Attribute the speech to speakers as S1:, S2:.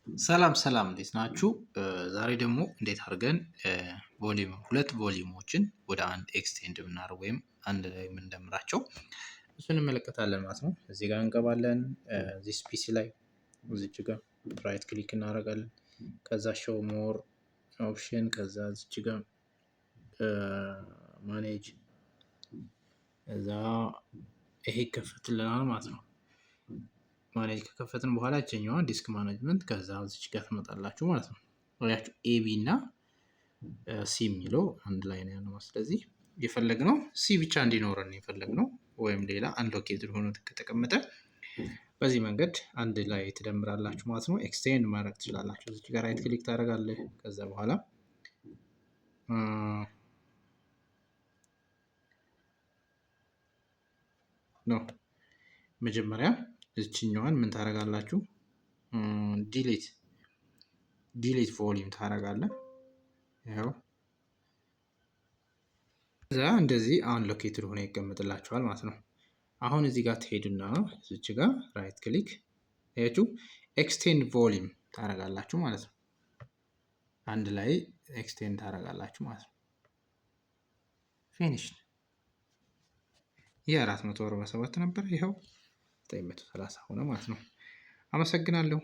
S1: ሰላም ሰላም እንዴት ናችሁ? ዛሬ ደግሞ እንዴት አድርገን ሁለት ቮሊዩሞችን ወደ አንድ ኤክስቴንድ የምናደርግ ወይም አንድ ላይ የምንደምራቸው እሱን እንመለከታለን ማለት ነው። እዚህ ጋር እንገባለን። ዚስ ፒሲ ላይ እዚች ጋር ራይት ክሊክ እናደርጋለን። ከዛ ሾው ሞር ኦፕሽን፣ ከዛ እዚች ጋር ማኔጅ፣ እዛ ይሄ ይከፈትልናል ማለት ነው። ማኔጅ ከከፈትን በኋላ እችኛዋን ዲስክ ማኔጅመንት ከዛ እዚች ጋር ትመጣላችሁ ማለት ነው። ወያችሁ ኤቢ እና ሲ የሚለው አንድ ላይ ነው ያለው። ስለዚህ የፈለግነው ሲ ብቻ እንዲኖረን የፈለግነው ወይም ሌላ አንሎኬትድ ሆኖ ከተቀመጠ በዚህ መንገድ አንድ ላይ ትደምራላችሁ ማለት ነው። ኤክስቴንድ ማድረግ ትችላላችሁ። እዚች ጋር ራይት ክሊክ ታደርጋለህ። ከዛ በኋላ ነው መጀመሪያ እችኛዋን ምን ታደርጋላችሁ? ዲሊት ቮሊዩም ታደርጋለህ። ያው እዛ እንደዚህ አንሎኬትድ ሆኖ ይቀመጥላችኋል ማለት ነው። አሁን እዚህ ጋር ትሄዱና እዚች ጋር ራይት ክሊክ ያችሁ ኤክስቴንድ ቮሊዩም ታደርጋላችሁ ማለት ነው። አንድ ላይ ኤክስቴንድ ታደርጋላችሁ ማለት ነው። ፊኒሽ። የ447 ነበር፣ ይኸው 930 ሆነ ማለት ነው። አመሰግናለሁ።